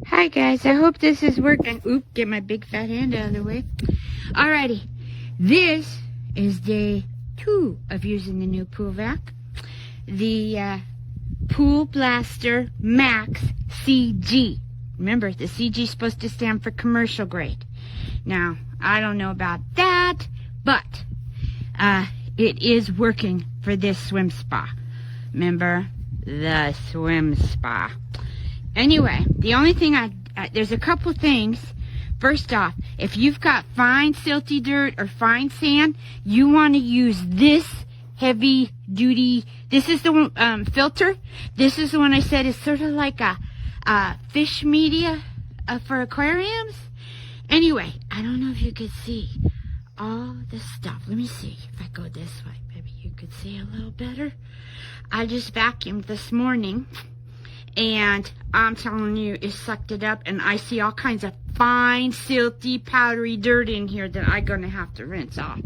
Hi guys, I hope this is working. Oop, get my big fat hand out of the way. Alrighty, this is day 2 of using the new pool vac. The Pool Blaster Max CG. Remember, the CG is supposed to stand for commercial grade. Now, I don't know about that, but it is working for this swim spa. Remember, the swim spa. Anyway, the only thing there's a couple things. First off, if you've got fine silty dirt or fine sand, you want to use this heavy duty. This is the filter. This is the one I said is sort of like a fish media for aquariums. Anyway, I don't know if you could see all the stuff. Let me see if I go this way. Maybe you could see a little better. I just vacuumed this morning, and I'm telling you, it sucked it up, and I see all kinds of fine, silty, powdery dirt in here that I'm going to have to rinse off.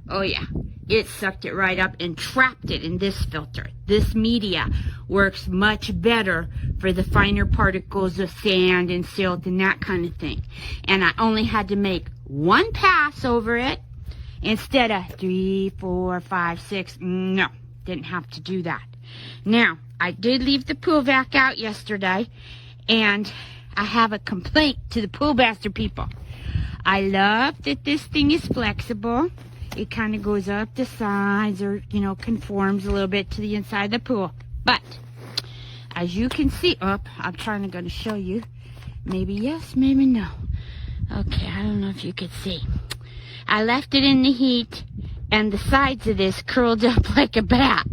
Oh yeah, it sucked it right up and trapped it in this filter. This media works much better for the finer particles of sand and silt and that kind of thing. And I only had to make one pass over it instead of 3, 4, 5, 6. No, didn't have to do that. Now, I did leave the pool vac out yesterday, and I have a complaint to the Pool Blaster people. I love that this thing is flexible. It kind of goes up the sides, or, you know, conforms a little bit to the inside of the pool. But, as you can see, I'm going to show you. Maybe yes, maybe no. Okay, I don't know if you could see. I left it in the heat, and the sides of this curled up like a bat.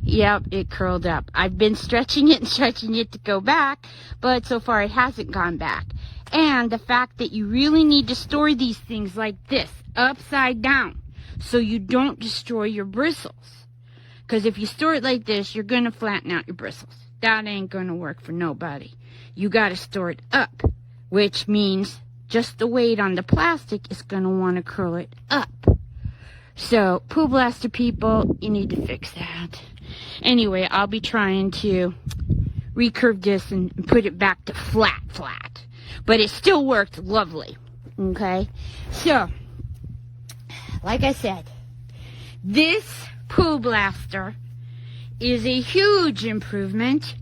Yep, it curled up. I've been stretching it and stretching it to go back, but so far it hasn't gone back. And the fact that you really need to store these things like this, upside down, so you don't destroy your bristles. Because if you store it like this, you're going to flatten out your bristles. That ain't going to work for nobody. You got to store it up, which means just the weight on the plastic is going to want to curl it up. So, Pool Blaster people, you need to fix that. Anyway, I'll be trying to recurve this and put it back to flat. But it still worked lovely. Okay? So, like I said, this Pool Blaster is a huge improvement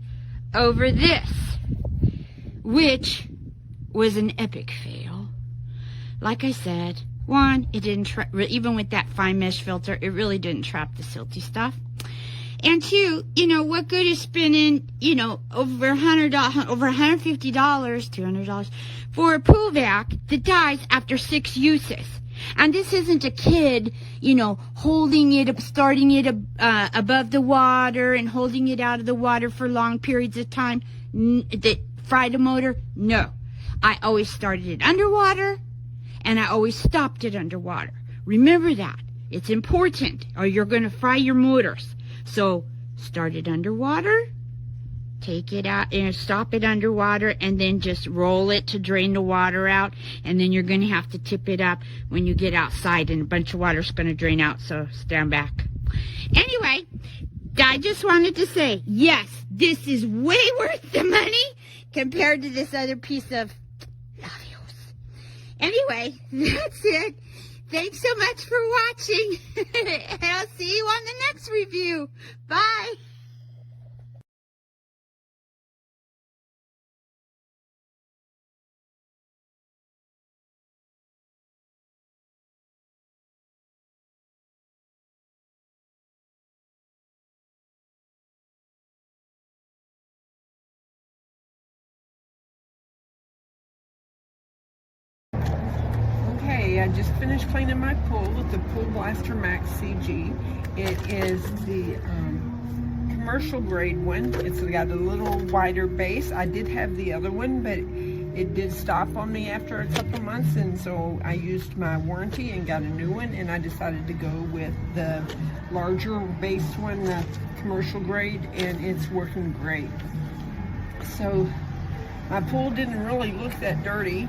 over this, which was an epic fail. Like I said, one, it didn't even with that fine mesh filter, it really didn't trap the silty stuff. And two, you know, what good is spending, you know, over $150, $200 for a pool vac that dies after 6 uses? And this isn't a kid, you know, holding it up, starting it above the water and holding it out of the water for long periods of time that fried a motor. No. I always started it underwater, and I always stopped it underwater. Remember that. It's important, or you're going to fry your motors. So, start it underwater, take it out, and stop it underwater, and then just roll it to drain the water out, and then you're going to have to tip it up when you get outside, and a bunch of water's going to drain out, so stand back. Anyway, I just wanted to say, yes, this is way worth the money compared to this other piece of labios. Anyway, that's it. Thanks so much for watching, and I'll see you on the next review. Bye. Okay, I just finished cleaning my pool with the Pool Blaster Max CG. It is the commercial grade one. It's got a little wider base. I did have the other one, but it did stop on me after a couple months, and so I used my warranty and got a new one, and I decided to go with the larger base one, the commercial grade, and it's working great. So my pool didn't really look that dirty,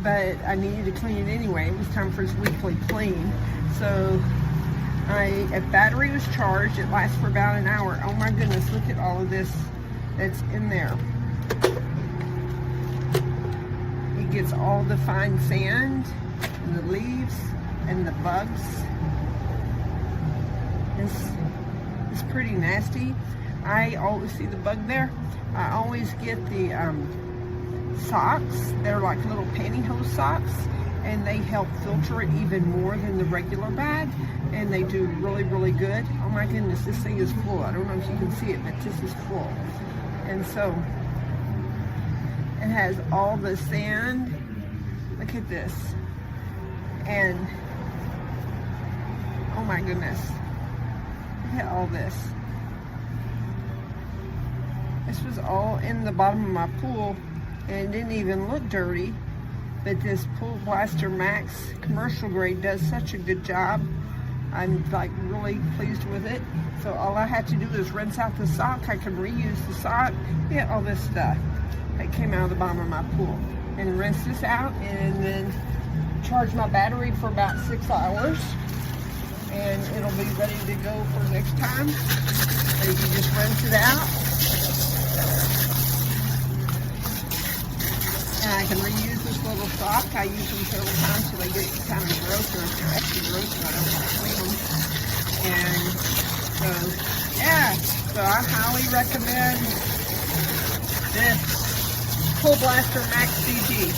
but I needed to clean it anyway. It was time for its weekly clean. So a battery was charged. It lasts for about an hour. Oh my goodness, look at all of this that's in there. gets all the fine sand and the leaves and the bugs. It's pretty nasty. I always see the bug there. I always get the socks. They're like little pantyhose socks, and they help filter it even more than the regular bag, and they do really, really good. Oh my goodness, this thing is full. I don't know if you can see it, but this is full. And so it has all the sand. Look at this. And oh my goodness, look at all this. This was all in the bottom of my pool, and it didn't even look dirty. But this Pool Blaster Max commercial grade does such a good job. I'm like really pleased with it. So all I had to do is rinse out the sock. I can reuse the sock. Yeah, all this stuff that came out of the bottom of my pool. And rinse this out, and then charge my battery for about 6 hours. And it'll be ready to go for next time. So you can just rinse it out. And I can reuse this little sock. I use them several times so they get kind of gross, or if they're extra gross, I don't want to clean them. And so, yeah, so I highly recommend this Pool Blaster Max CG.